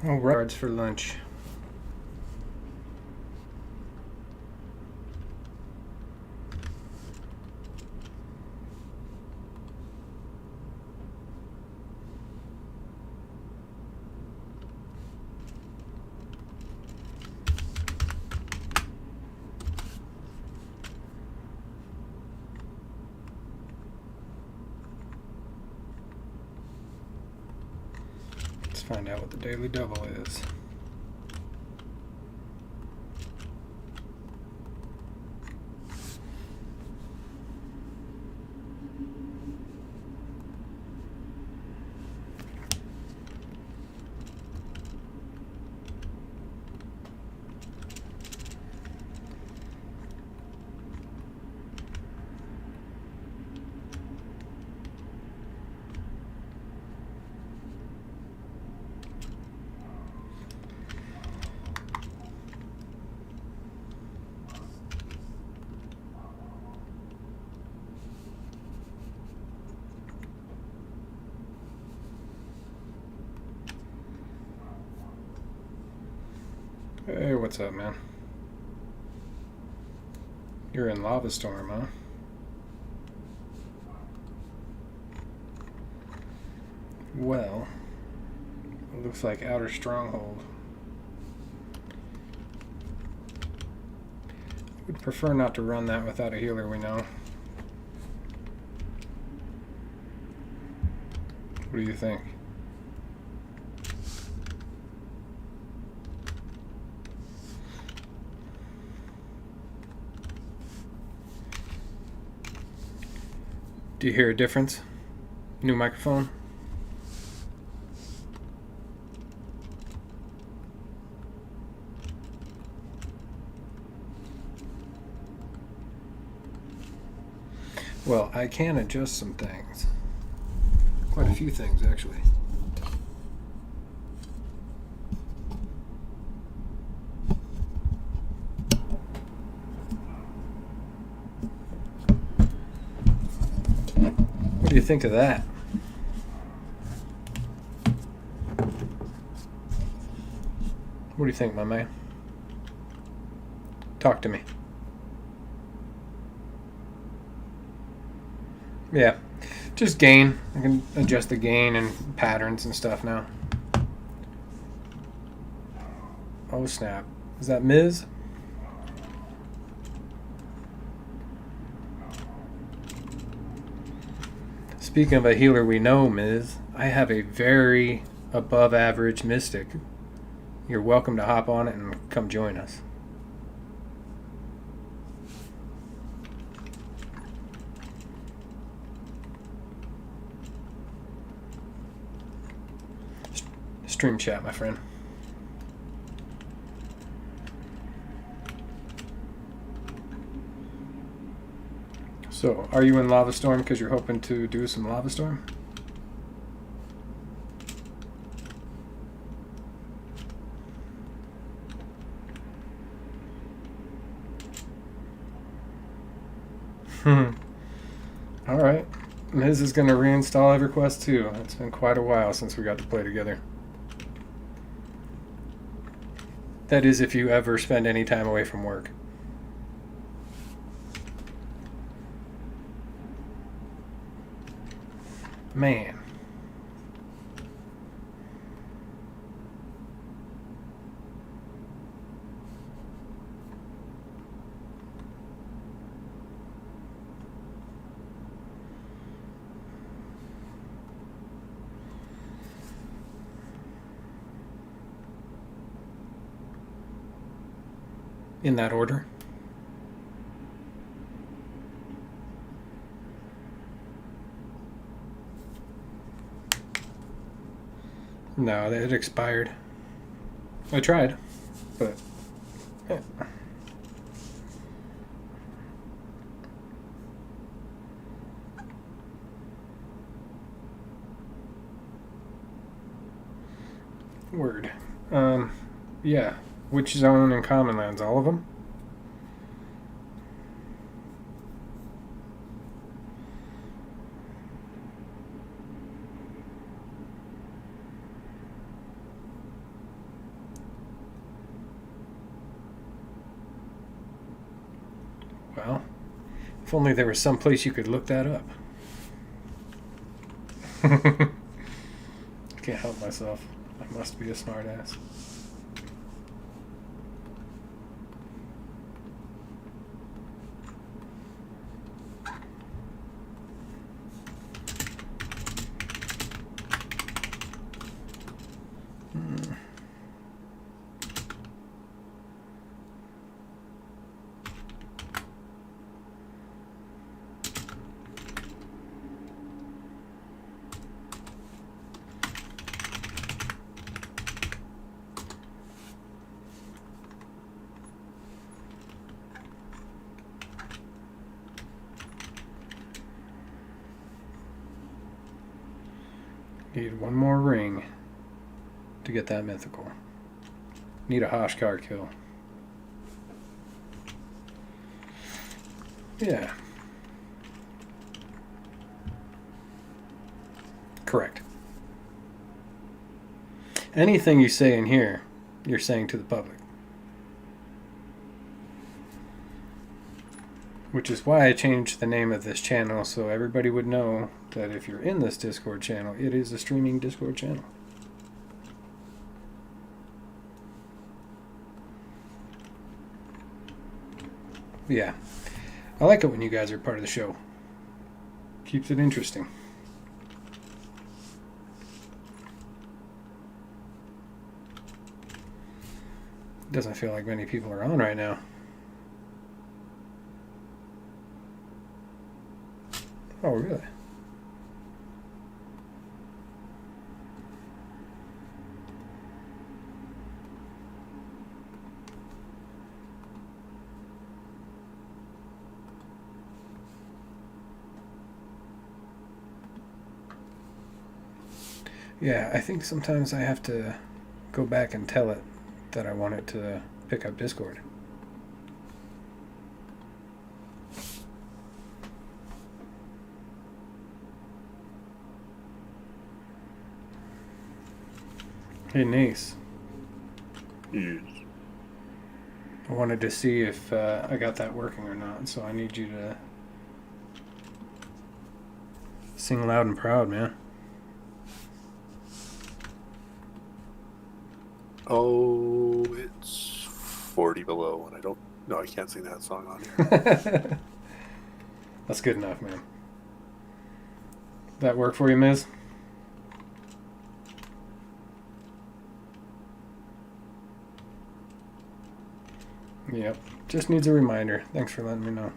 All right. Shards for lunch. Let's find out what the daily double is. Hey, what's up, man? You're in Lava Storm, huh? Well, it looks like Outer Stronghold. Would prefer not to run that without a healer we know. What do you think? Do you hear a difference? New microphone? Well, I can adjust some things. Quite a few things, actually. What do you think of that? What do you think, my man? Talk to me. Yeah, just gain. I can adjust the gain and patterns and stuff now. Oh snap. Is that Miz? Speaking of a healer we know, Miz, I have a very above average mystic. You're welcome to hop on it and come join us. Stream chat, my friend. So, are you in Lava Storm because you're hoping to do some Lava Storm? Alright. Miz is going to reinstall EverQuest 2. It's been quite a while since we got to play together. That is, if you ever spend any time away from work. Man. In that order. No, it expired. I tried, but yeah. Word. Yeah. Which zone and common lands? All of them? Well, if only there was some place you could look that up. Can't help myself. I must be a smartass. Need one more ring to get that mythical. Need a Hoshkar kill. Yeah. Correct. Anything you say in here, you're saying to the public. Which is why I changed the name of this channel, so everybody would know that if you're in this Discord channel, it is a streaming Discord channel. Yeah. I like it when you guys are part of the show. Keeps it interesting. Doesn't feel like many people are on right now. Oh, really? Yeah, I think sometimes I have to go back and tell it that I want it to pick up Discord. Hey, Nace. Yes. I wanted to see if I got that working or not, so I need you to sing loud and proud, man. Oh, it's 40 below, and I don't... No, I can't sing that song on here. That's good enough, man. That work for you, Miz? Yep. Just needs a reminder. Thanks for letting me know.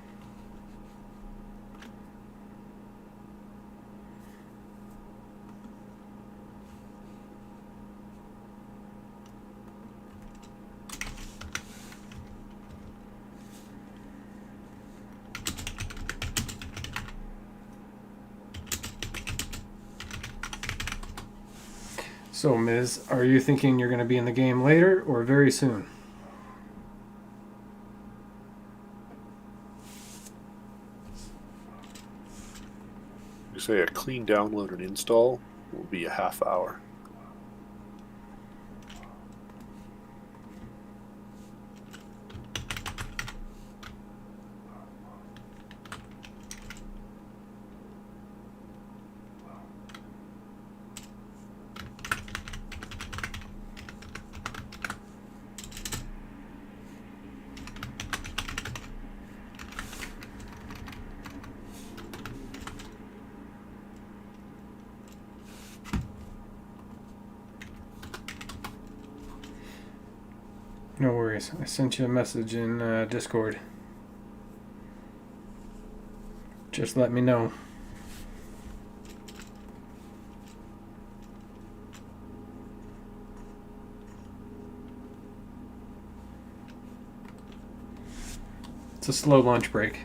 So, Miz, are you thinking you're going to be in the game later or very soon? You say a clean download and install will be a half hour. No worries. I sent you a message in Discord. Just let me know. It's a slow lunch break.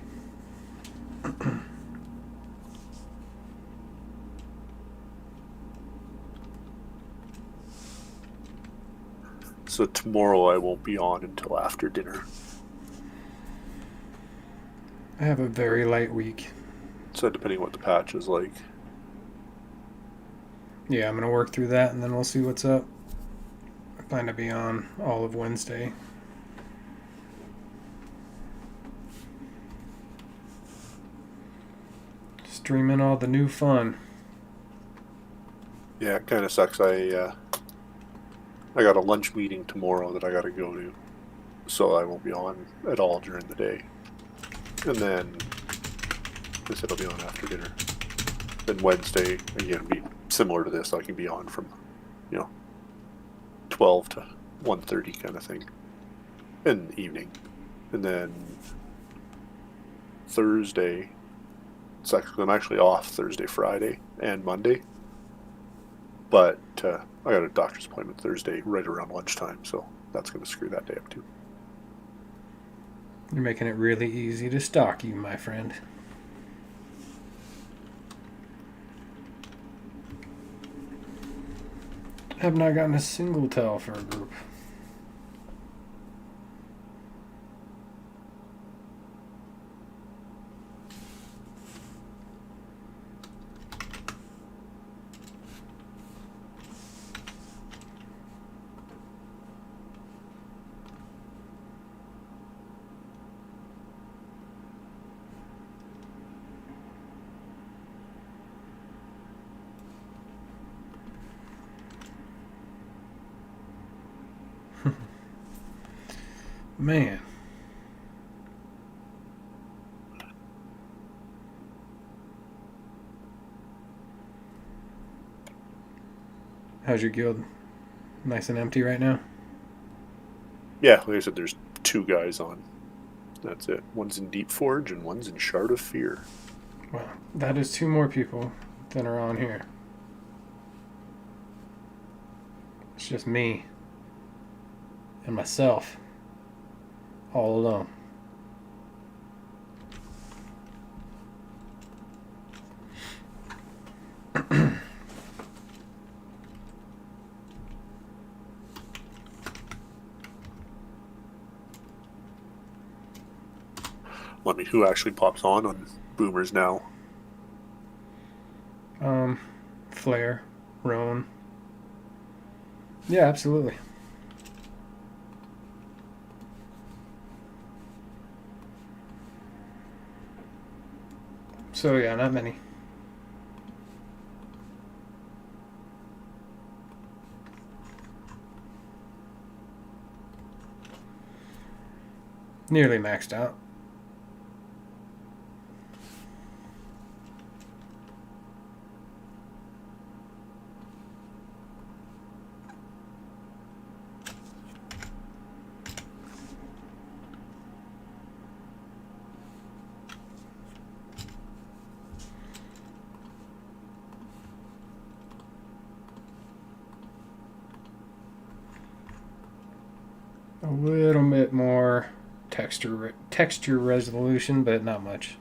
So tomorrow I won't be on until after dinner. I have a very light week. So depending what the patch is like. Yeah, I'm going to work through that and then we'll see what's up. I plan to be on all of Wednesday. Streaming all the new fun. Yeah, it kind of sucks. I got a lunch meeting tomorrow that I got to go to, so I won't be on at all during the day. And then I said I'll be on after dinner. Then Wednesday again be similar to this. I can be on from 12 to 1:30 kind of thing in the evening. And then Thursday, I'm actually off Thursday, Friday, and Monday. But I got a doctor's appointment Thursday right around lunchtime, so that's going to screw that day up too. You're making it really easy to stalk you, my friend. Have not gotten a single tell for a group. Man. How's your guild? Nice and empty right now? Yeah, like I said, there's 2 guys on. That's it. One's in Deep Forge and one's in Shard of Fear. Well, that is 2 more people than are on here. It's just me and myself all alone. I mean, who actually pops on Boomers now? Flare, Roan. Yeah, absolutely. So yeah, not many. Nearly maxed out. A little bit more texture resolution, but not much.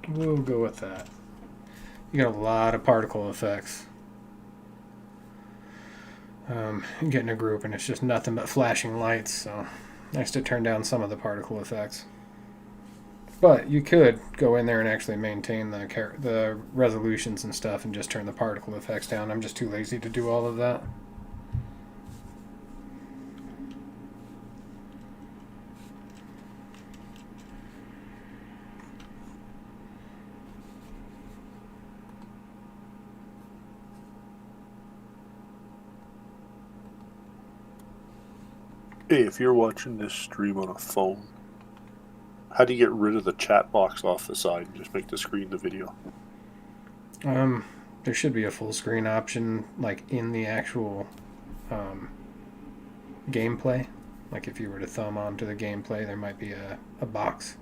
We'll go with that. You got a lot of particle effects. Getting a group and it's just nothing but flashing lights, so nice to turn down some of the particle effects. But you could go in there and actually maintain the resolutions and stuff and just turn the particle effects down. I'm just too lazy to do all of that. Hey, if you're watching this stream on a phone, how do you get rid of the chat box off the side and just make the screen the video? There should be a full screen option, like in the actual gameplay. Like if you were to thumb onto the gameplay, there might be a box.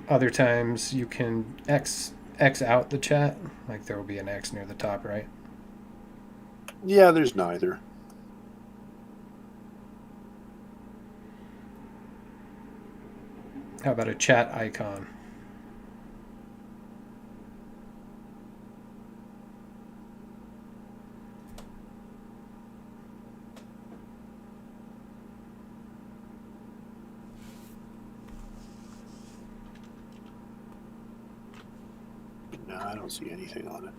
Other times you can X out the chat, like there will be an X near the top right. Yeah, there's neither. How about a chat icon? No, I don't see anything on it.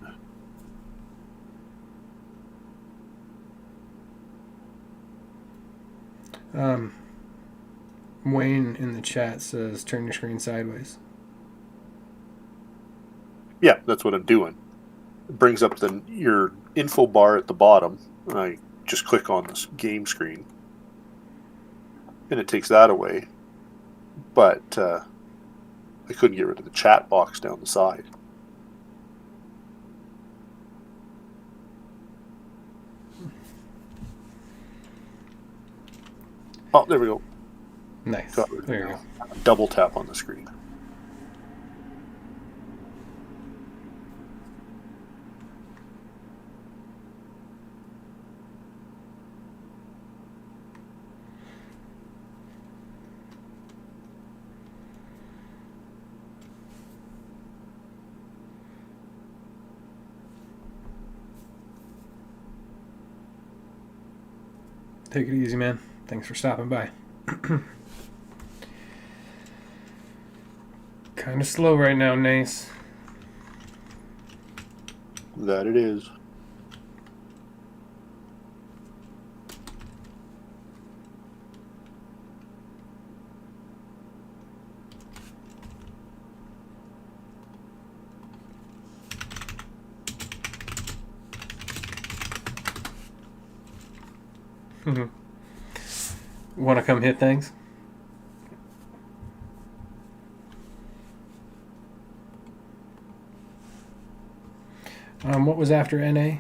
Wayne in the chat says turn your screen sideways. Yeah, that's what I'm doing. It brings up your info bar at the bottom. I just click on this game screen, and it takes that away. But I couldn't get rid of the chat box down the side. Oh, there we go. Nice. Got rid of There it you now. go. Double tap on the screen. Take it easy, man. Thanks for stopping by. Kind of slow right now, Nace. That it is. Want to come hit things? What was after NA?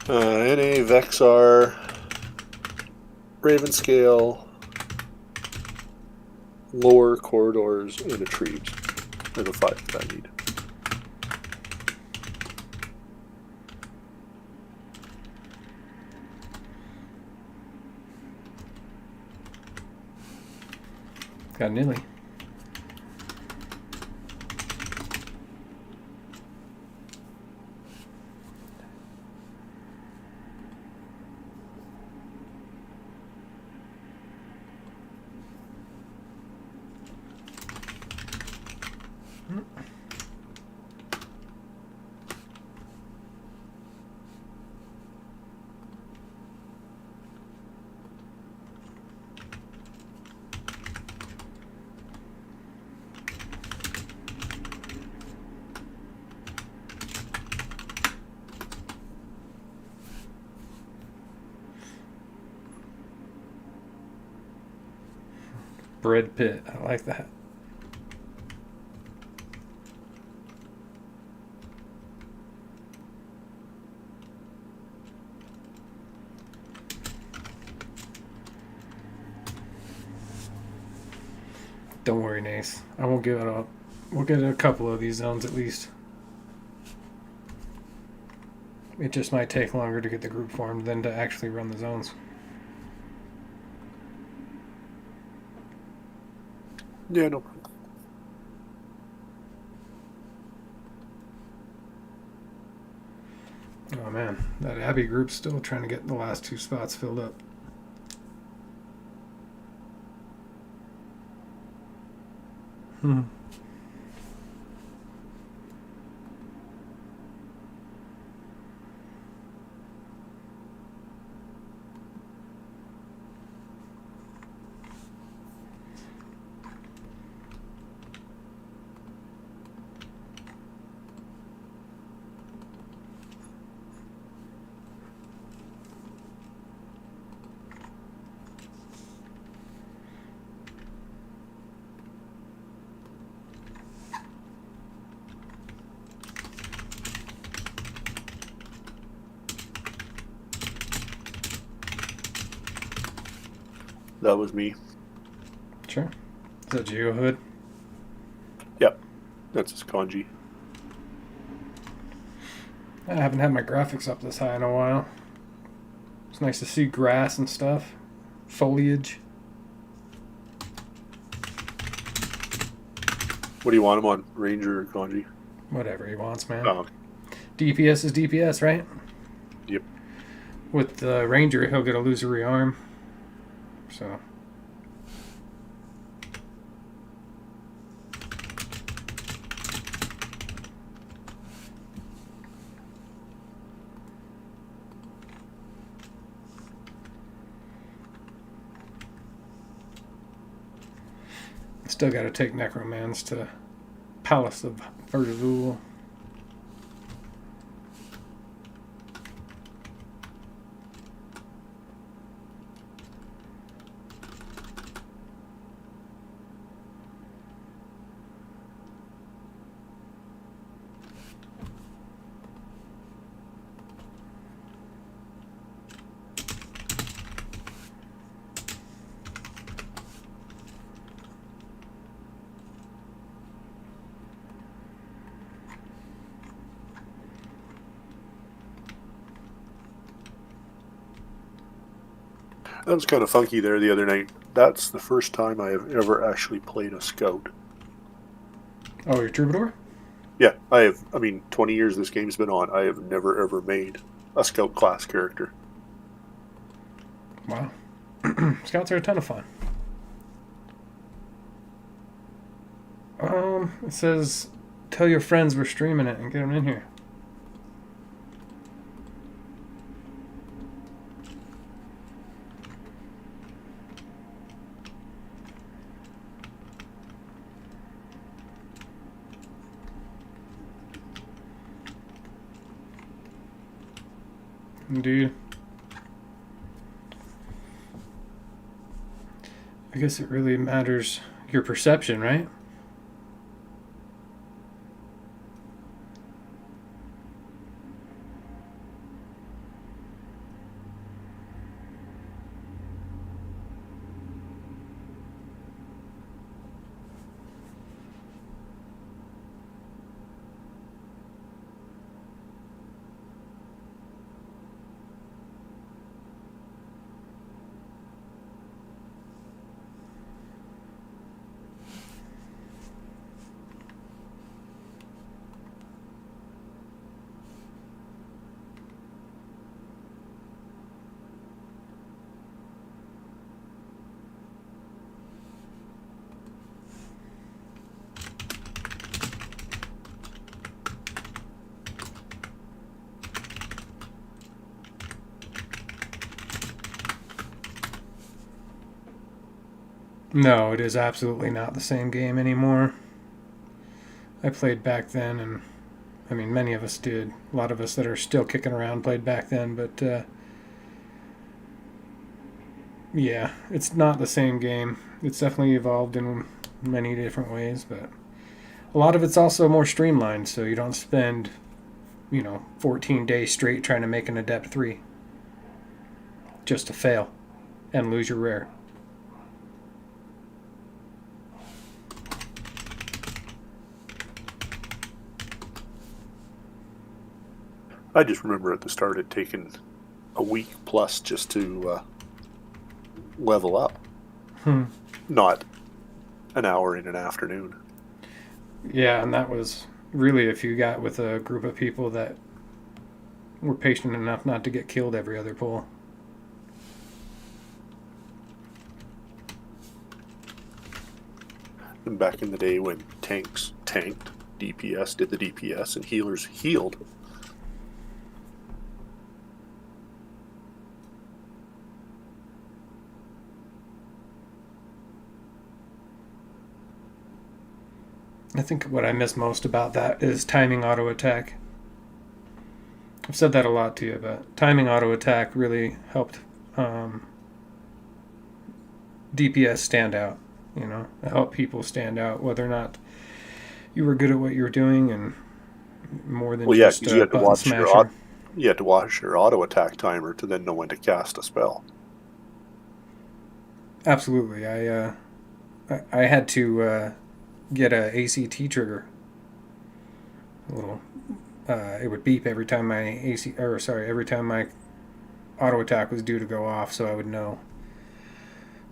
NA, Vexar, Ravenscale, lower corridors, and retrieves. They're the 5 that I need. Got Nilly. Bread pit. I like that. Don't worry, Nace. I won't give it up. We'll get a couple of these zones at least. It just might take longer to get the group formed than to actually run the zones. Yeah, no. Oh man, that Abbey group's still trying to get the last 2 spots filled up. Hmm. That was me. Sure. Is that Geo Hood? Yep, that's his kanji. I haven't had my graphics up this high in a while. It's nice to see grass and stuff. Foliage. What do you want him on, Ranger or kanji? Whatever he wants, man. Oh, DPS is DPS, right? yep. With the Ranger, he'll get a illusory arm. So. Still got to take Necromans to Palace of Verzul. That was kind of funky there the other night. That's the first time I have ever actually played a scout. Oh, you're Troubadour? Yeah, I have. I mean, 20 years this game's been on. I have never ever made a scout class character. Wow. Scouts are a ton of fun. It says, tell your friends we're streaming it and get them in here. Indeed. I guess it really matters your perception, right? No, it is absolutely not the same game anymore. I played back then, and I mean, many of us did. A lot of us that are still kicking around played back then, but yeah, it's not the same game. It's definitely evolved in many different ways, but a lot of it's also more streamlined, so you don't spend, 14 days straight trying to make an Adept 3 just to fail and lose your rare. I just remember at the start it taking a week plus just to level up. Not an hour in an afternoon. Yeah, and that was really if you got with a group of people that were patient enough not to get killed every other pull. And back in the day when tanks tanked, DPS did the DPS, and healers healed. I think what I miss most about that is timing auto attack. I've said that a lot to you, but timing auto attack really helped DPS stand out. It helped people stand out, whether or not you were good at what you were doing, and more than just you had to button watch smasher. you had to watch your auto attack timer to then know when to cast a spell. Absolutely, I I had to get a ACT trigger. A little. It would beep every time my every time my auto attack was due to go off, so I would know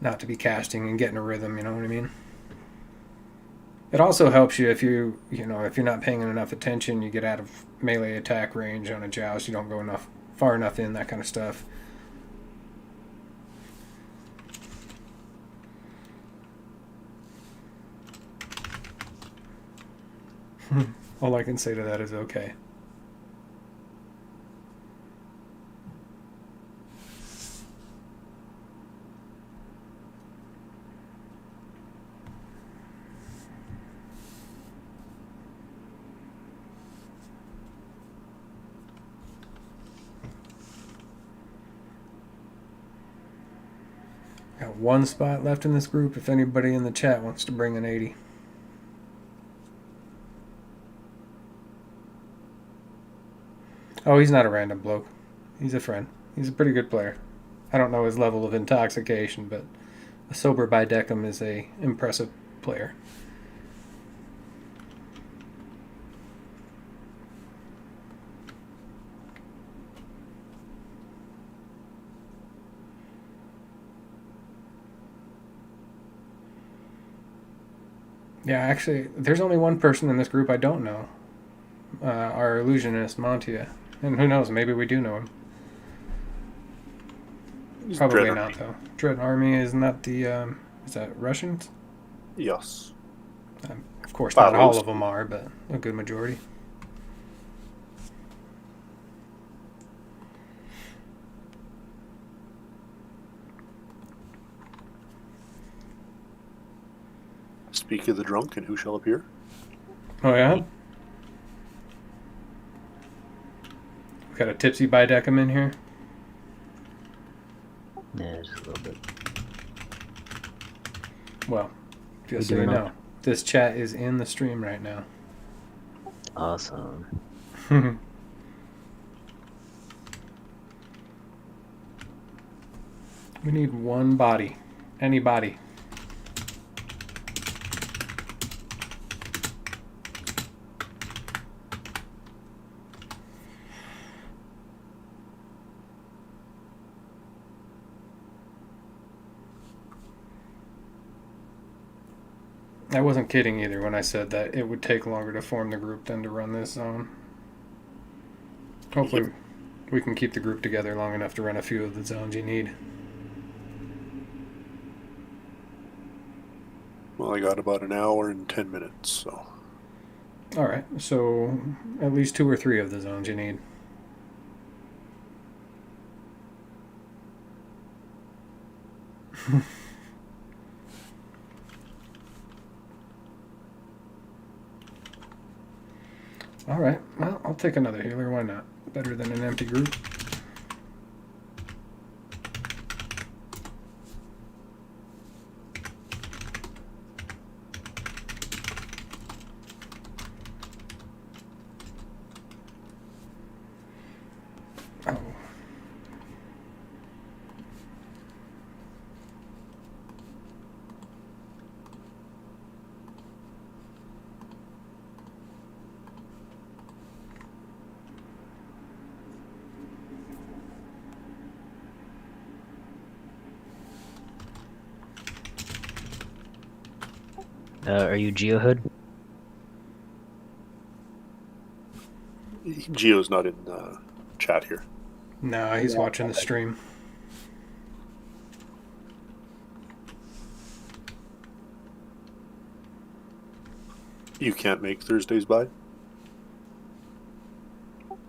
not to be casting and get in a rhythm. You know what I mean? It also helps you if if you're not paying enough attention, you get out of melee attack range on a joust. You don't go far enough in, that kind of stuff. All I can say to that is okay. Got one spot left in this group if anybody in the chat wants to bring an 80. Oh, he's not a random bloke. He's a friend. He's a pretty good player. I don't know his level of intoxication, but a sober Bidecum is a impressive player. Yeah, actually, there's only one person in this group I don't know. Our illusionist, Montia. And who knows, maybe we do know him. Probably Dread not, Army. though. Dread Army, isn't that the, is that Russians? Yes. Of course, not all Follows. of them are, but a good majority. Speak of the drunk, and who shall appear? Oh, yeah? We got a tipsy Bidecum in here. Yeah, just a little bit. Well, just so you know, this chat is in the stream right now. Awesome. We need one body. Any body. I wasn't kidding either when I said that it would take longer to form the group than to run this zone. Hopefully we can keep the group together long enough to run a few of the zones you need. Well, I got about an hour and 10 minutes, so. Alright, so at least 2 or 3 of the zones you need. Alright, well, I'll take another healer, why not? Better than an empty group. Oh. Are you Geohood? Geo's not in chat here. No, he's watching the stream. You can't make Thursdays by?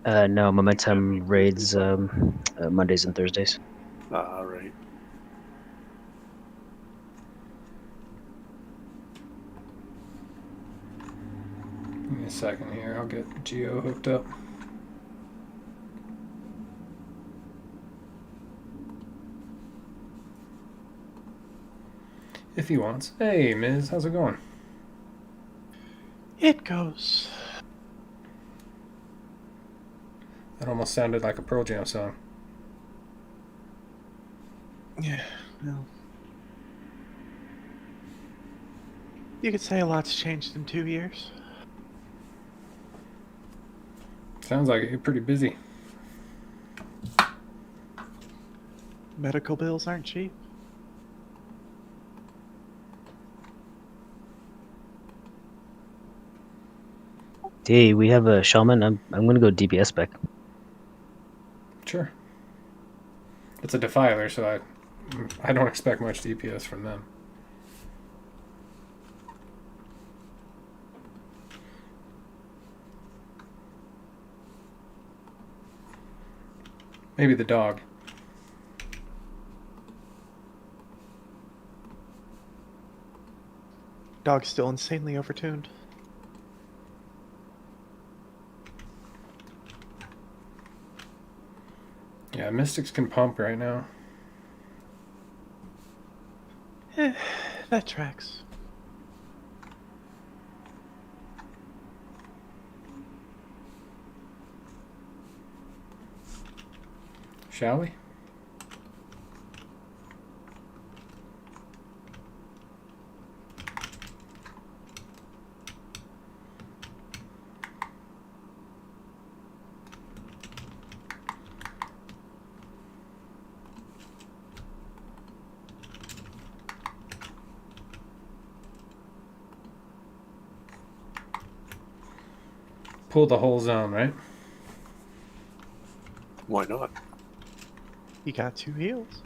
No, Momentum raids Mondays and Thursdays. Ah, right. Give me a second here, I'll get Geo hooked up. If he wants. Hey, Miz, how's it going? It goes. That almost sounded like a Pearl Jam song. Yeah, no. You could say a lot's changed in 2 years. Sounds like you're pretty busy. Medical bills aren't cheap. Hey, we have a shaman. I'm gonna go DPS spec. Sure. It's a defiler, so I don't expect much DPS from them. Maybe the dog. Dog's still insanely overtuned. Yeah, Mystics can pump right now. That tracks. Shall we? Pull the whole zone, right? Why not? You got 2 heals.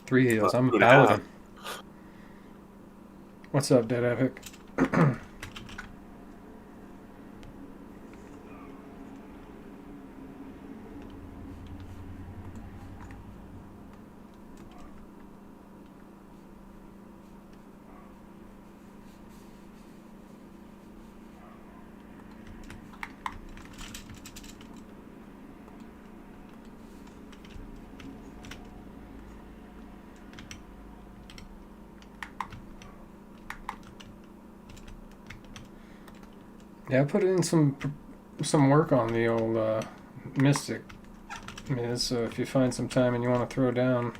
3 heals. I'm a Good paladin. What's up, Dead Epic? Yeah, I put in some work on the old Mystic. So if you find some time and you want to throw down,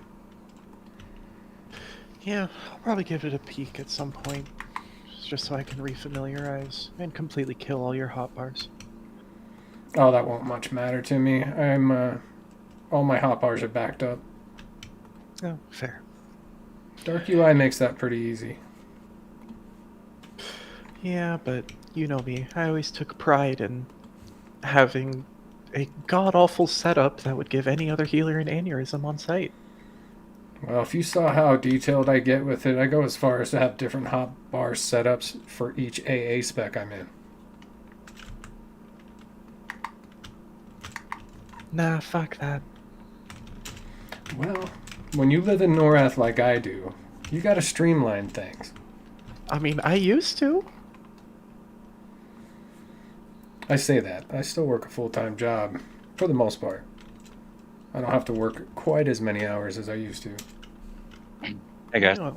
Yeah, I'll probably give it a peek at some point. Just so I can refamiliarize and completely kill all your hotbars. oh, that won't much matter to me. All my hotbars are backed up. Oh, fair. Dark UI makes that pretty easy. Yeah, but you know me. I always took pride in having a god-awful setup that would give any other healer an aneurysm on sight. Well, if you saw how detailed I get with it, I go as far as to have different hotbar setups for each AA spec I'm in. Nah, fuck that. Well, when you live in Norath like I do, you gotta streamline things. I mean, I used to. I say that. I still work a full-time job, for the most part. I don't have to work quite as many hours as I used to. Hey guys. Oh,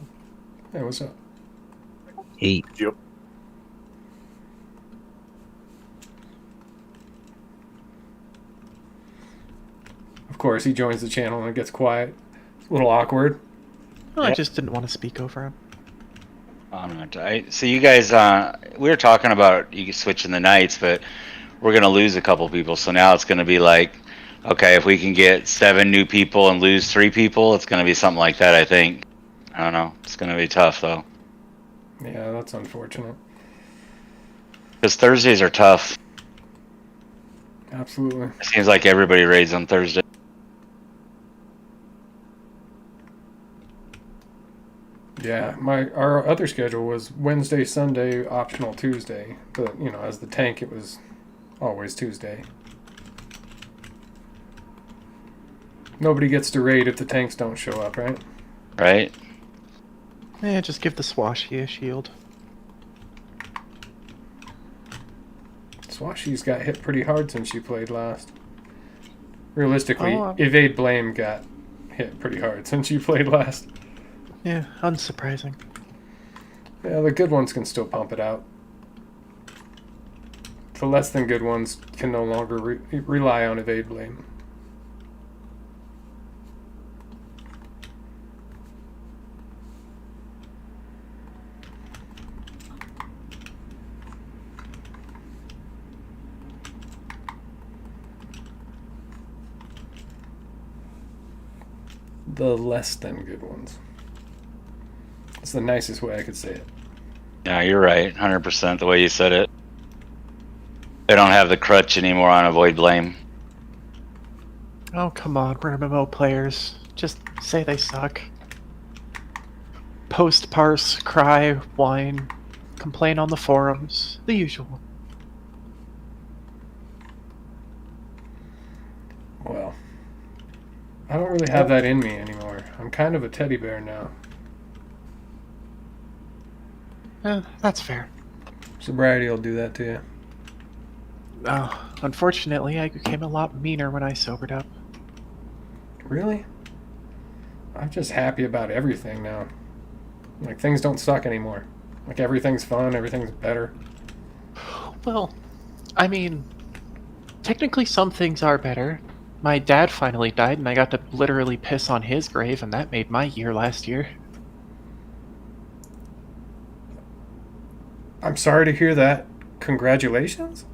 Hey, what's up? Hey, Yep. Of course, he joins the channel and it gets quiet. It's a little awkward. well, I Yep. just didn't want to speak over him. So you guys, we were talking about you switching the nights, but we're gonna lose a couple people. So now it's gonna be like, okay, if we can get 7 new people and lose 3 people, it's gonna be something like that. I think. I don't know. It's gonna be tough though, Yeah, that's unfortunate. because Thursdays are tough. Absolutely. It seems like everybody raids on Thursday. Yeah, our other schedule was Wednesday, Sunday, optional Tuesday. But, as the tank, it was always Tuesday. Nobody gets to raid if the tanks don't show up, right? Right? Yeah, just give the Swashy a shield. Swashy's got hit pretty hard since she played last. Realistically, Oh, Evade Blame got hit pretty hard since she played last. Yeah, unsurprising. Yeah, the good ones can still pump it out. The less than good ones can no longer rely on Evade Blame. the less than good ones. It's the nicest way I could say it. Yeah, you're right. 100% the way you said it. They don't have the crutch anymore on avoid blame. Oh, come on, we're MMO players. Just say they suck. Post, parse, cry, whine, complain on the forums. The usual. Well, I don't really have that in me anymore. I'm kind of a teddy bear now. That's fair. Sobriety will do that to you. Oh, unfortunately, I became a lot meaner when I sobered up. Really? I'm just happy about everything now. Like, things don't suck anymore. Like, everything's fun, everything's better. Well, I mean, technically some things are better. My dad finally died, and I got to literally piss on his grave, and that made my year last year. I'm sorry to hear that. Congratulations?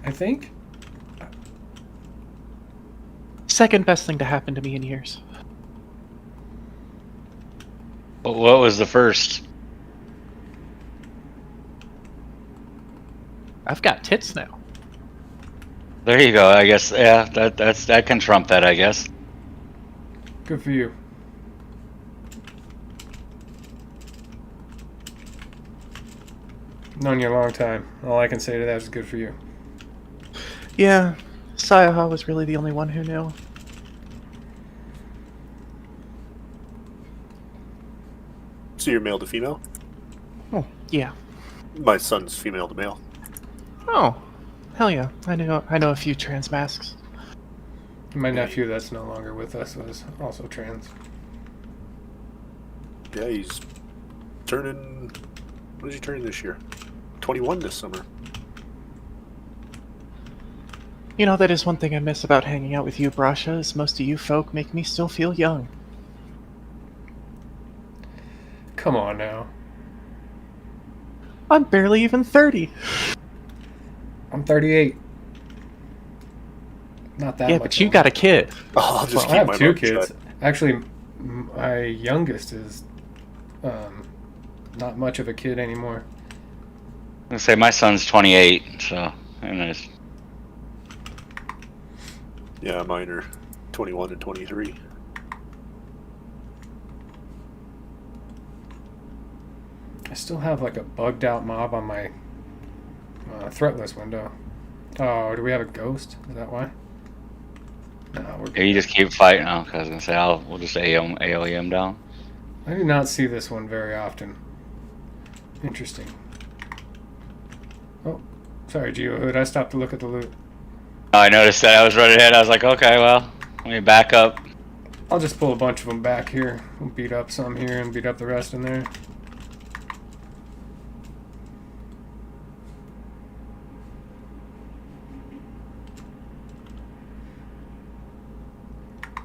I think? Second best thing to happen to me in years. What was the first? I've got tits now. There you go. I guess yeah. That can trump that. I guess. Good for you. Known you a long time. All I can say to that is good for you. Yeah, Sayaha was really the only one who knew. So you're male to female? Oh, yeah. My son's female to male. Oh, hell yeah. I know a few trans masks. My nephew that's no longer with us was also trans. Yeah, he's turning... What is he turning this year? 21 this summer. You know, that is one thing I miss about hanging out with you, Brasha, is most of you folk make me still feel young. Come on now. I'm barely even 30. I'm 38. Not that Yeah, much. but you older. got a kid. Oh, I'll just Well, keep I have my two mouth kids. shut. Actually, my youngest is not much of a kid anymore. I'm gonna say my son's 28, so and there's Yeah, mine are 21 and 23. I still have like a bugged out mob on my threat list window. Oh, do we have a ghost? Is that why? No, we're yeah, you just keep fighting. Oh, 'cause I was gonna say we'll just AOE him down. I do not see this one very often. Interesting. Oh, sorry, Geohood. I stopped to look at the loot. Oh, I noticed that. I was running ahead. I was like, okay, well, let me back up. I'll just pull a bunch of them back here. We'll beat up some here and beat up the rest in there.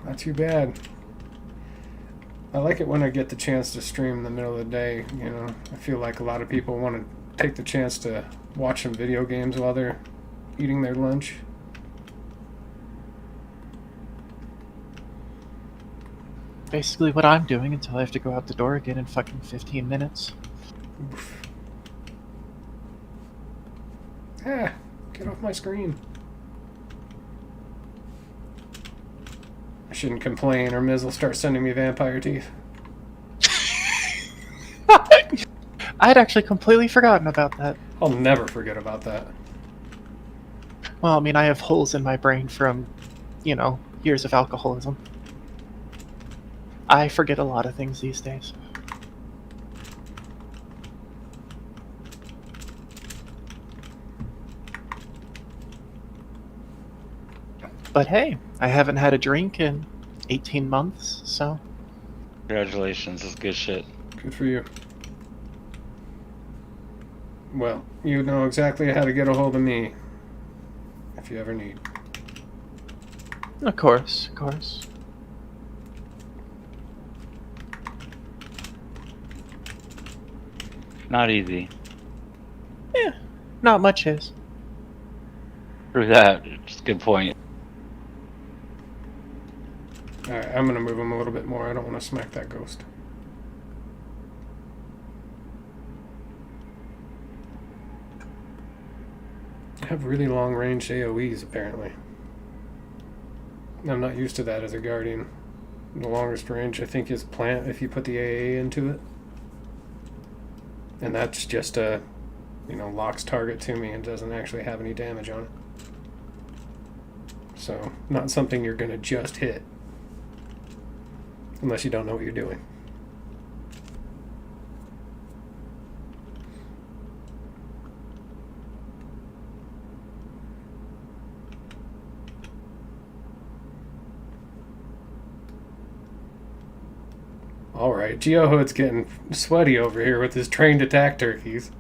Not too bad. I like it when I get the chance to stream in the middle of the day. You know, I feel like a lot of people want to take the chance to watch some video games while they're eating their lunch. Basically what I'm doing until I have to go out the door again in fucking 15 minutes. Oof. Ah, get off my screen. I shouldn't complain or Miz will start sending me vampire teeth. I had actually completely forgotten about that. I'll never forget about that. Well, I mean, I have holes in my brain from, you know, years of alcoholism. I forget a lot of things these days. But hey, I haven't had a drink in 18 months, so... Congratulations, that's good shit. Good for you. Well, you know exactly how to get a hold of me if you ever need. Of course, of course. Not easy. Yeah, not much is. Through that, it's a good point. Alright, I'm gonna move him a little bit more. I don't want to smack that ghost. I have really long range AoEs apparently. I'm not used to that as a guardian. The longest range I think is plant if you put the AA into it. And that's just a, locks target to me and doesn't actually have any damage on it. So, not something you're gonna just hit. Unless you don't know what you're doing. Alright, Geohood's getting sweaty over here with his trained attack turkeys.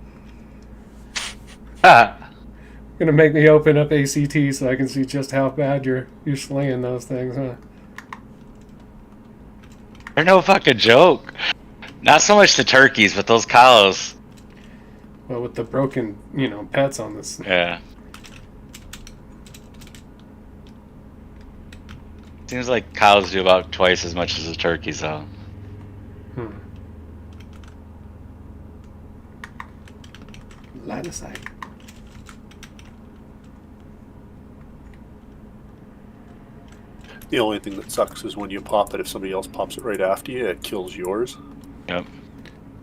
Gonna make me open up ACT so I can see just how bad you're slaying those things, huh? They're no fucking joke. Not so much the turkeys, but those cows. Well, with the broken, pets on this. Yeah. Seems like cows do about twice as much as the turkeys, though. Line of sight. The only thing that sucks is when you pop it, if somebody else pops it right after you, it kills yours. Yep.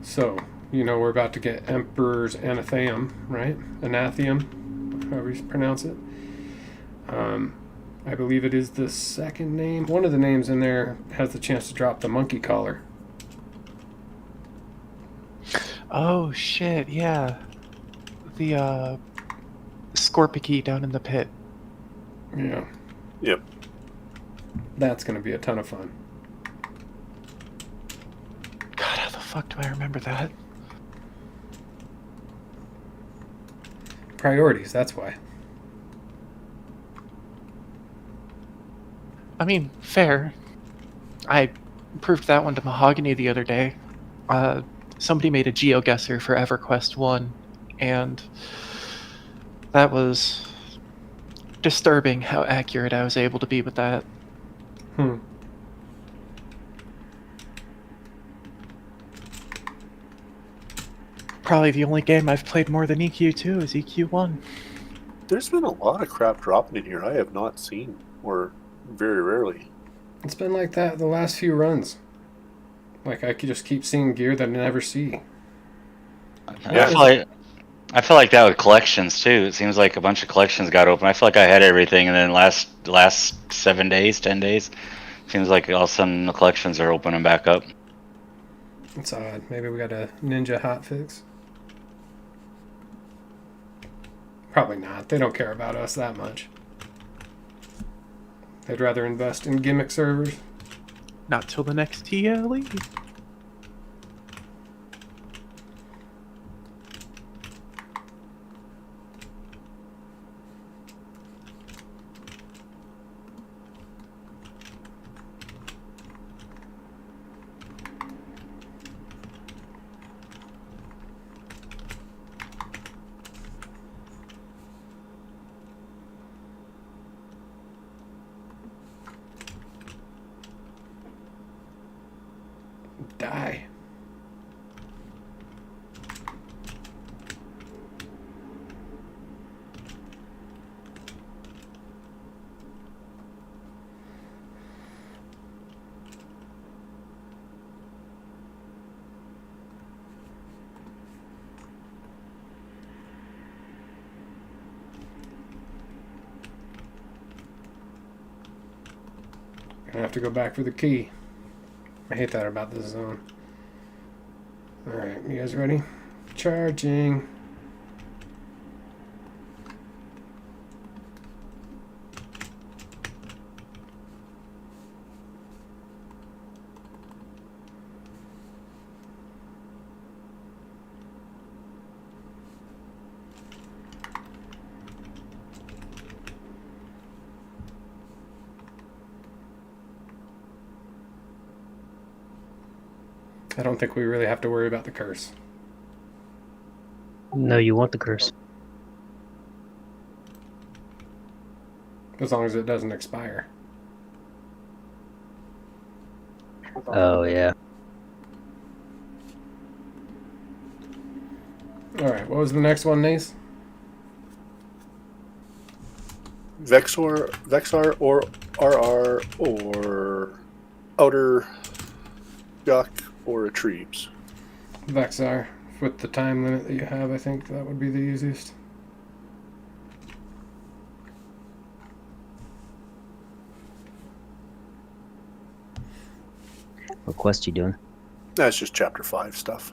So, we're about to get Emperor's Anatheum, right? Anatheum, however you pronounce it. I believe it is the second name. One of the names in there has the chance to drop the monkey collar. Oh shit, yeah. The Scorpicky down in the pit. Yeah. Yep. That's going to be a ton of fun. God, how the fuck do I remember that? Priorities, that's why. I mean, fair. I proved that one to Mahogany the other day. Somebody made a GeoGuessr for EverQuest 1, and that was disturbing how accurate I was able to be with that. Probably the only game I've played more than EQ2 is EQ1. There's been a lot of crap dropping in here I have not seen, or very rarely. It's been like that the last few runs. Like, I could just keep seeing gear that I never see. Yeah. I feel like that with collections too. It seems like a bunch of collections got open. I feel like I had everything, and then last 7 days, 10 days, seems like all of a sudden the collections are opening back up. It's odd. Maybe we got a ninja hotfix. Probably not. They don't care about us that much. They'd rather invest in gimmick servers. Not till the next TLE. Die. Gonna have to go back for the key. I hate that about this zone. Alright, you guys ready? Charging. I don't think we really have to worry about the curse. No, you want the curse. As long as it doesn't expire. Oh yeah. All right, what was the next one, Nace? Vexar or RR or Outer Duck or Retrieves. Vexar. With the time limit that you have, I think that would be the easiest. What quest you doing? That's just chapter 5 stuff.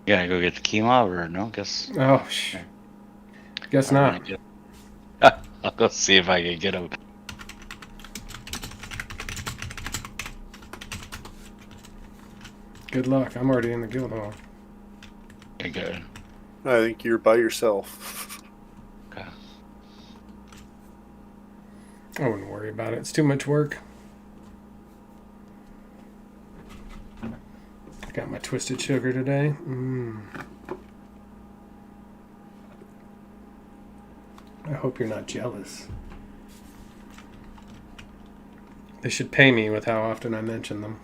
You gotta go get the key mob or no? Guess. Oh, guess I'm not. gonna get- I'll go see if I can get him. Good luck. I'm already in the guild hall. Okay, good. I think you're by yourself. Okay. I wouldn't worry about it. It's too much work. I got my twisted sugar today. I hope you're not jealous. They should pay me with how often I mention them.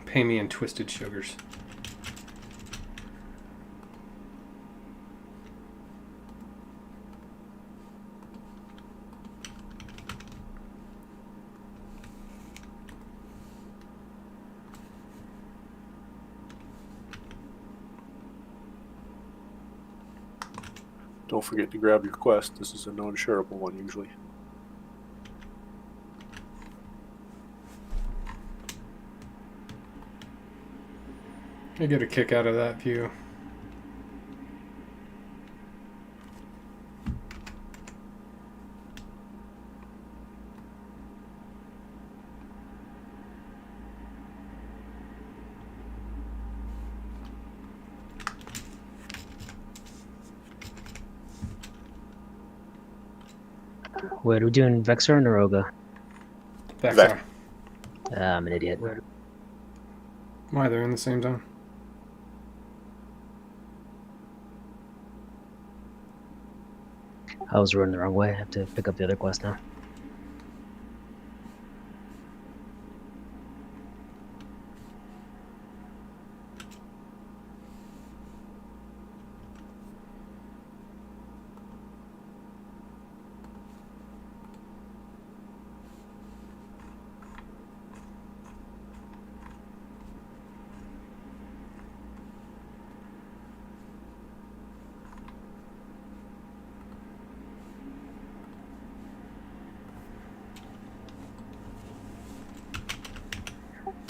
Pay me in twisted sugars. Don't forget to grab your quest. This is a non-shareable one usually. I get a kick out of that view. What are we doing? Vexar or Naroga? Vexar. I'm an idiot. Why, they're in the same zone? I was running the wrong way. I have to pick up the other quest now.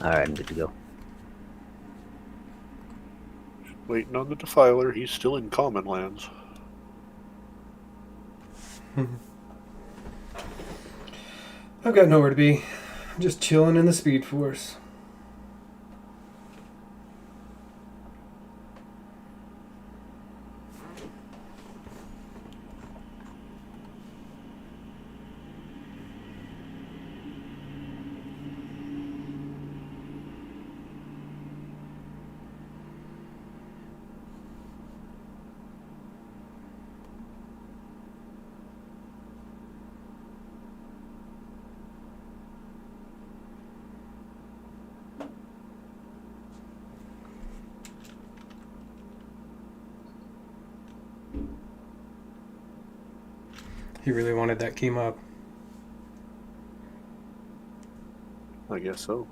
Alright, I'm good to go. Waiting on the Defiler. He's still in Common Lands. I've got nowhere to be. I'm just chilling in the Speed Force. He really wanted that key mob. I guess so.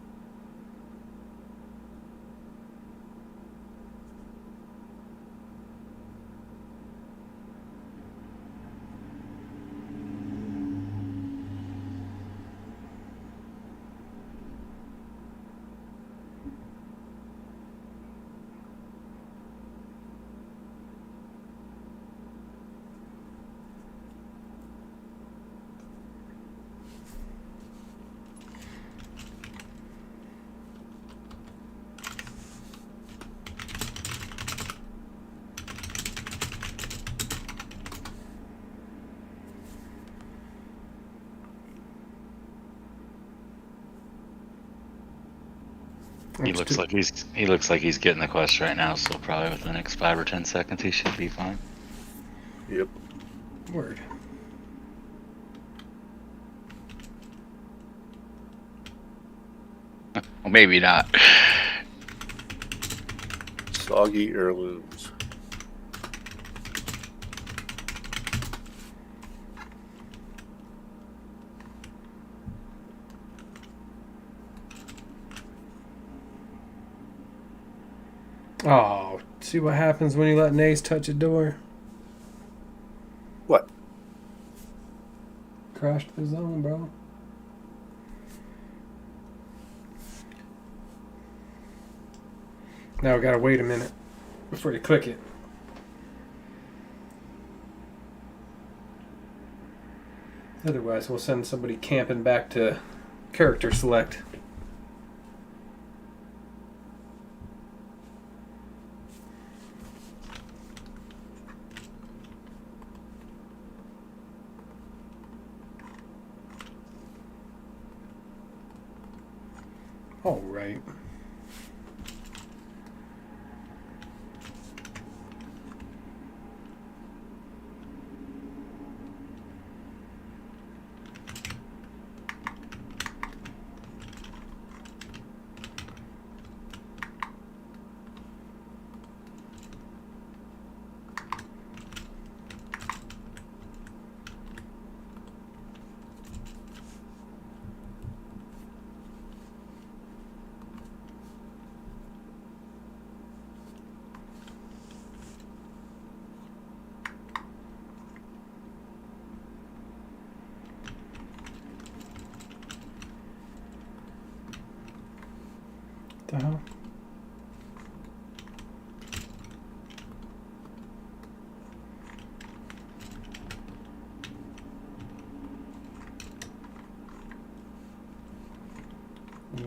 He It's looks too- like he's getting the quest right now, so probably within the next 5 or 10 seconds he should be fine. Yep. Word. Well, maybe not. Soggy heirlooms. Oh, see what happens when you let an ace touch a door? What? Crashed the zone, bro. Now we gotta wait a minute before you click it. Otherwise, we'll send somebody camping back to character select. All right. The hell?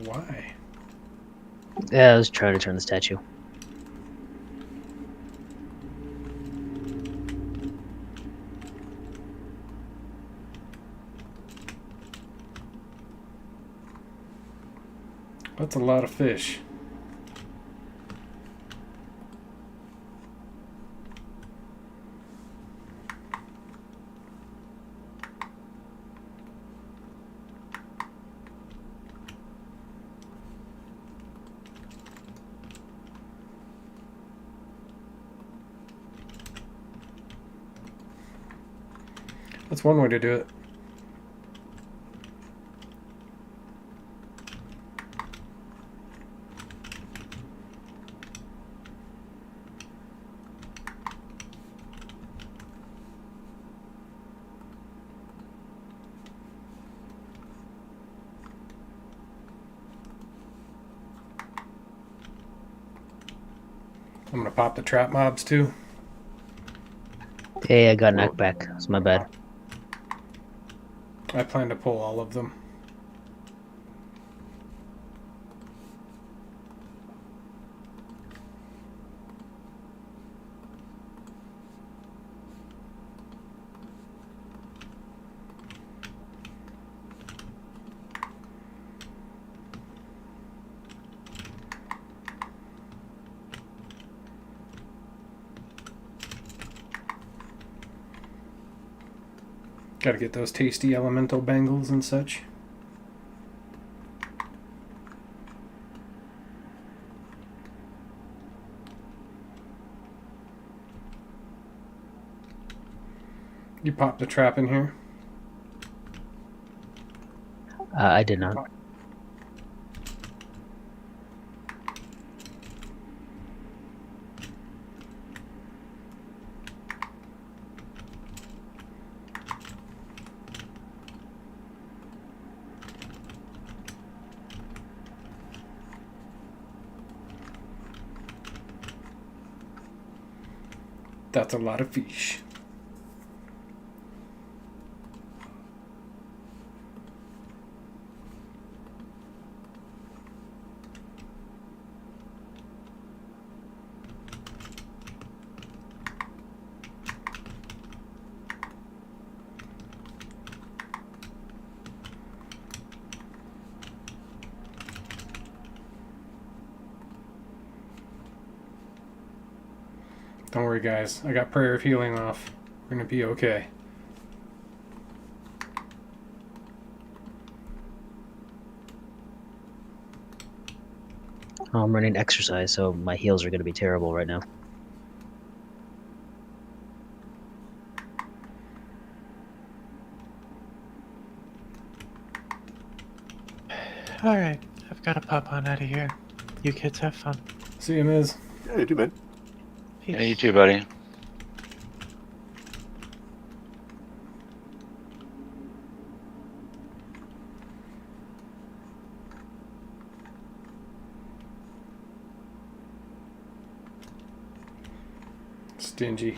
Why? Yeah, I was trying to turn the statue. That's a lot of fish. That's one way to do it. I'm gonna pop the trap mobs too. Hey, I got knocked back. It's my bad. I plan to pull all of them. Gotta get those tasty elemental bangles and such. You popped the trap in here? I did not. That's a lot of fish. Don't worry, guys. I got prayer of healing off. We're gonna be okay. I'm running exercise, so my heels are going to be terrible right now. All right, I've got to pop on out of here. You kids have fun. See you, Miz. Yeah, you do, man. Peace. Yeah, you too, buddy. Stingy.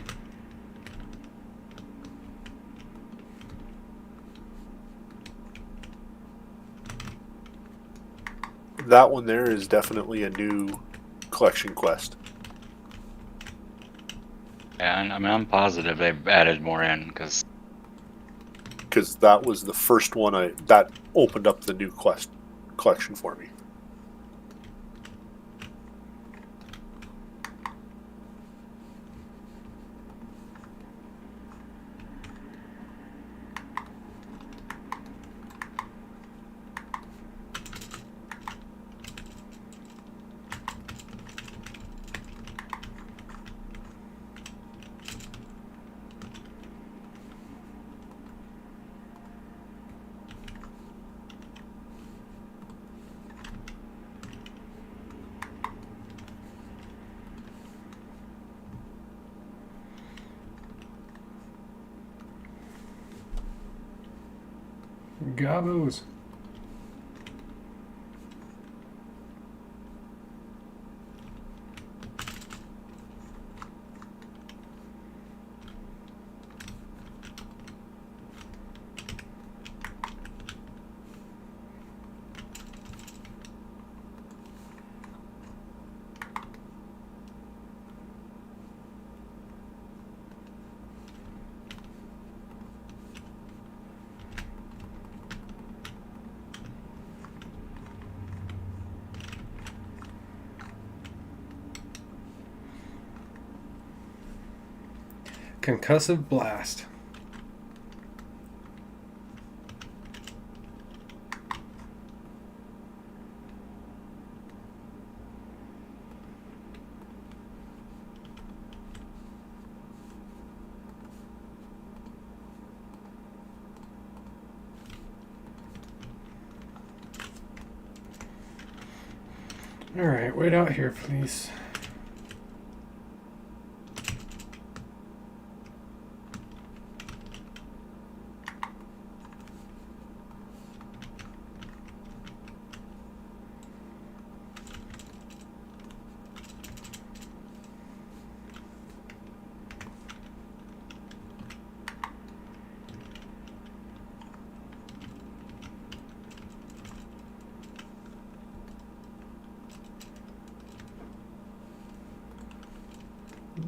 That one there is definitely a new collection quest. Yeah, and I mean, I'm positive they've added more in because Because that was the first one that opened up the new quest collection for me. Gabos. Concussive blast. All right, wait out here, please.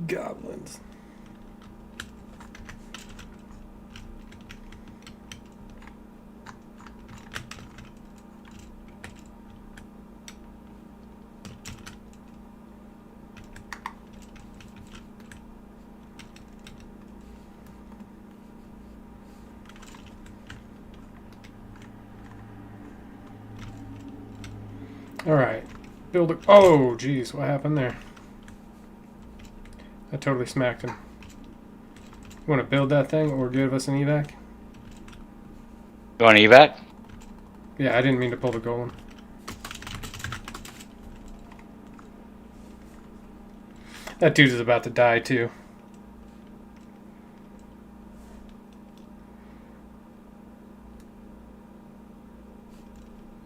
Goblins. All right, build a. Oh, geez, what happened there? I totally smacked him. You want to build that thing or give us an evac? you want evac? Yeah, I didn't mean to pull the golem. That dude is about to die too.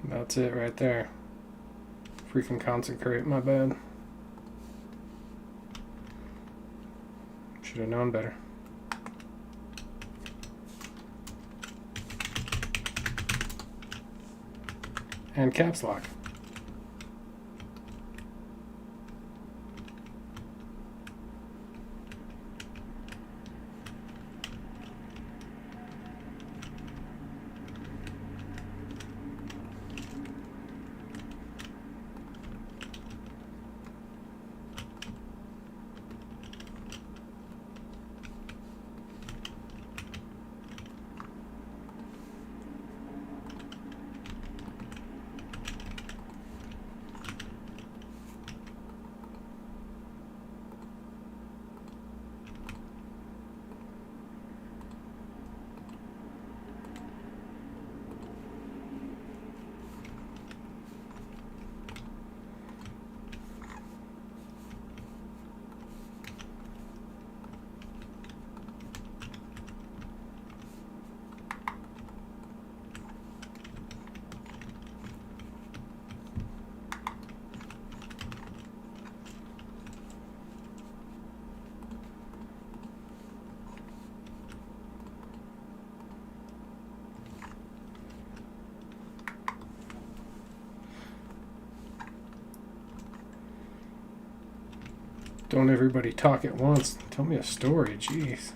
That's it right there. Freaking consecrate, my bad. Should have known better. And caps lock. Don't everybody talk at once. Tell me a story, jeez.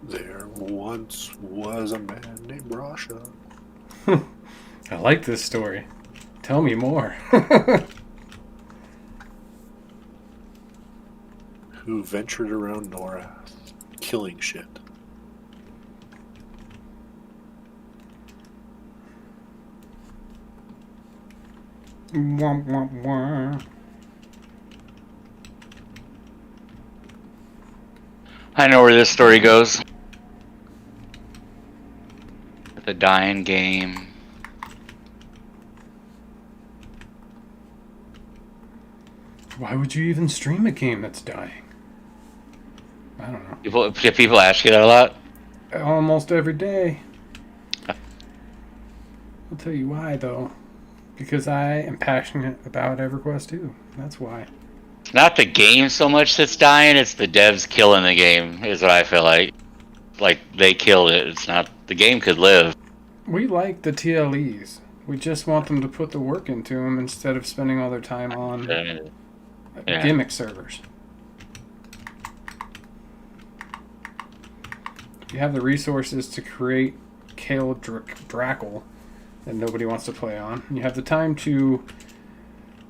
There once was a man named Rasha I like this story. Tell me more. who ventured around Norath, killing shit. Wah, wah, wah. I know where this story goes. The dying game. Why would you even stream a game that's dying? I don't know. People ask you that a lot. Almost every day. I'll tell you why, though. Because I am passionate about EverQuest 2. That's why. It's not the game so much that's dying, it's the devs killing the game, is what I feel like. Like, they killed it. It's not... The game could live. We like the TLEs. We just want them to put the work into them instead of spending all their time on Yeah. gimmick servers. If you have the resources to create Kale Drackle that nobody wants to play on, and you have the time to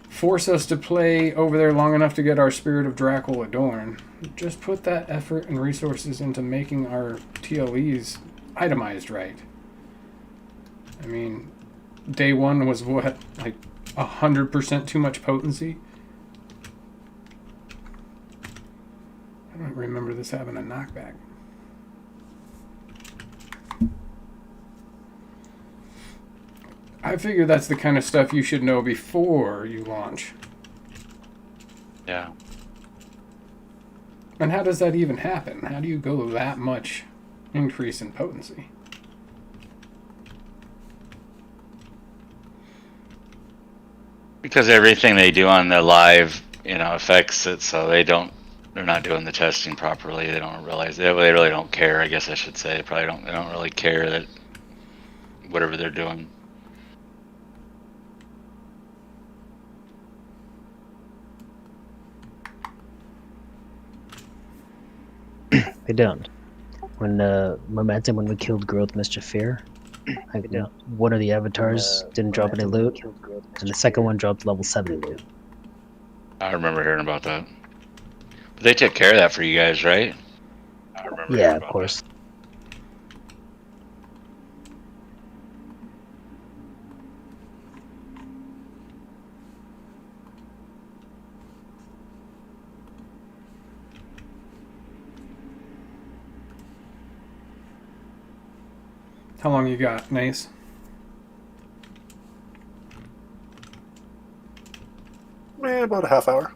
force us to play over there long enough to get our Spirit of Drackle adorned, just put that effort and resources into making our TLEs itemized right. I mean, day one was what, like 100% too much potency? I don't remember this having a knockback. I figure that's the kind of stuff you should know before you launch. Yeah. And how does that even happen? How do you go that much increase in potency? Because everything they do on the live, affects it, so they're not doing the testing properly. They don't realize they really don't care, I guess I should say. They don't really care that whatever they're doing. They don't. When Momentum, when we killed Growth Mischief Fear, one of the avatars didn't drop any loot, and the second one dropped level 7 loot. I remember hearing about that. But they took care of that for you guys, right? I remember. Yeah, of course. How long you got, Nace? About a half hour.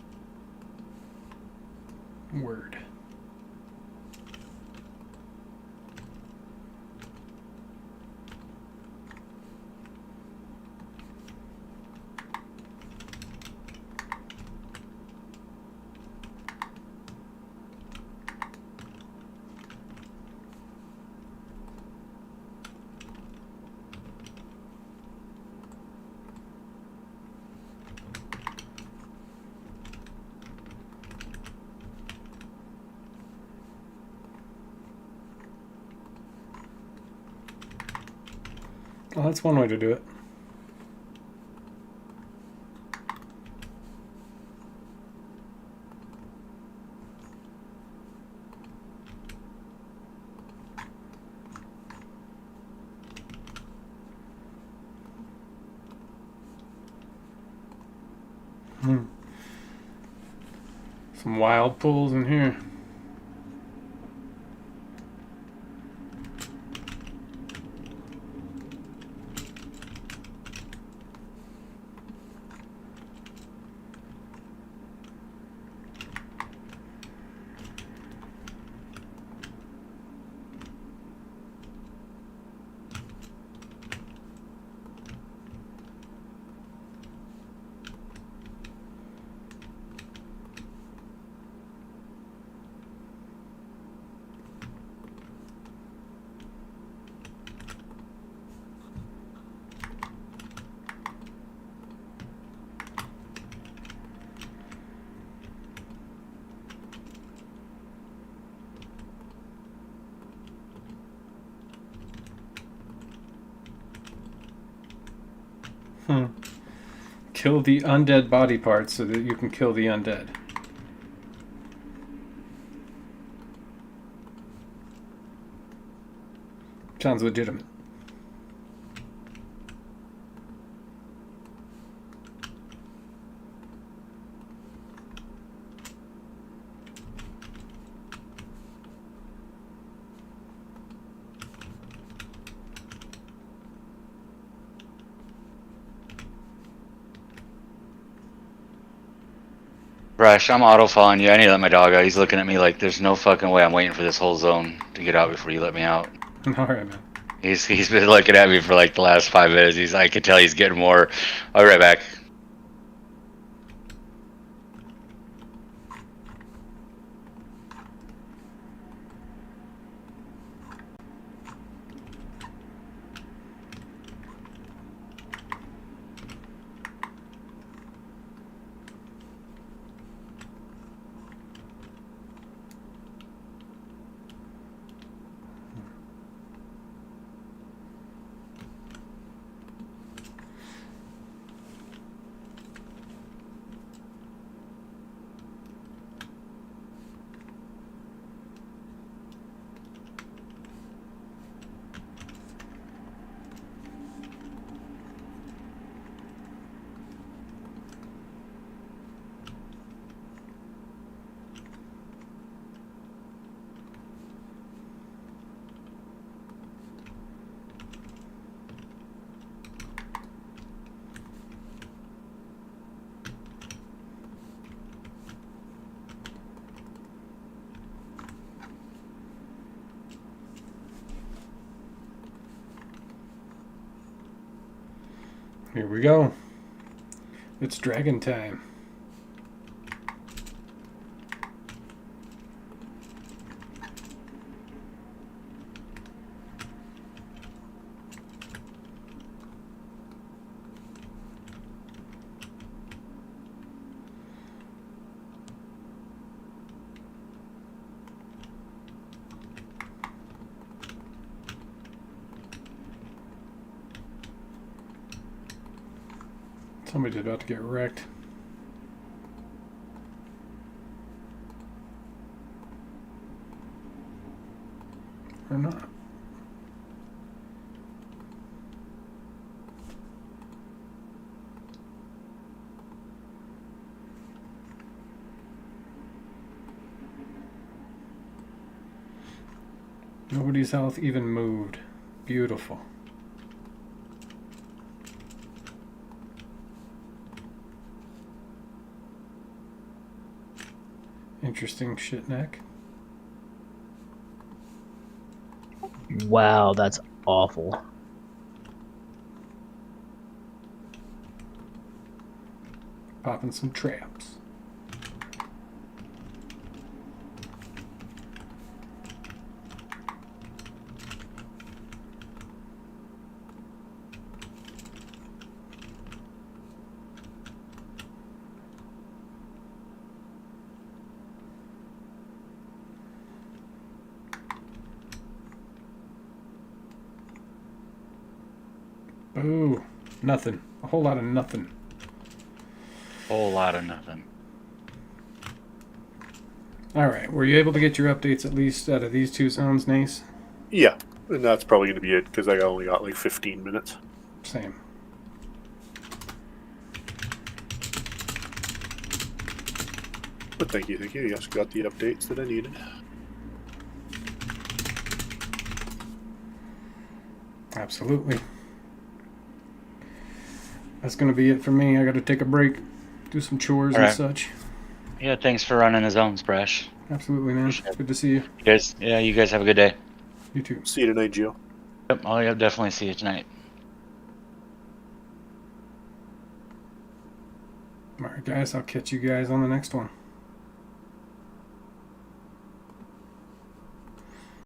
Word. Well, that's one way to do it. Some wild pulls in here. Kill the undead body parts so that you can kill the undead. Sounds legitimate. Brush, I'm auto following you. I need to let my dog out. He's looking at me like there's no fucking way I'm waiting for this whole zone to get out before you let me out. Alright, man. He's been looking at me for like the last 5 minutes. I can tell he's getting more. I'll be right back. Here we go. It's dragon time. Somebody's about to get wrecked. Or not. Nobody's health even moved. Beautiful. Interesting shit neck. Wow, that's awful. Popping some traps. Ooh, nothing. A whole lot of nothing. Whole lot of nothing. Alright, were you able to get your updates at least out of these two zones, Nace? Yeah, and that's probably going to be it because I only got like 15 minutes. Same. But thank you. Yes, got the updates that I needed. Absolutely. That's going to be it for me. I got to take a break, do some chores and Alright. such. Yeah, thanks for running the zones, Brash. Absolutely, man. Good to see you. You guys have a good day. You too. See you tonight, Gio. Yep, I'll definitely see you tonight. Alright, guys. I'll catch you guys on the next one.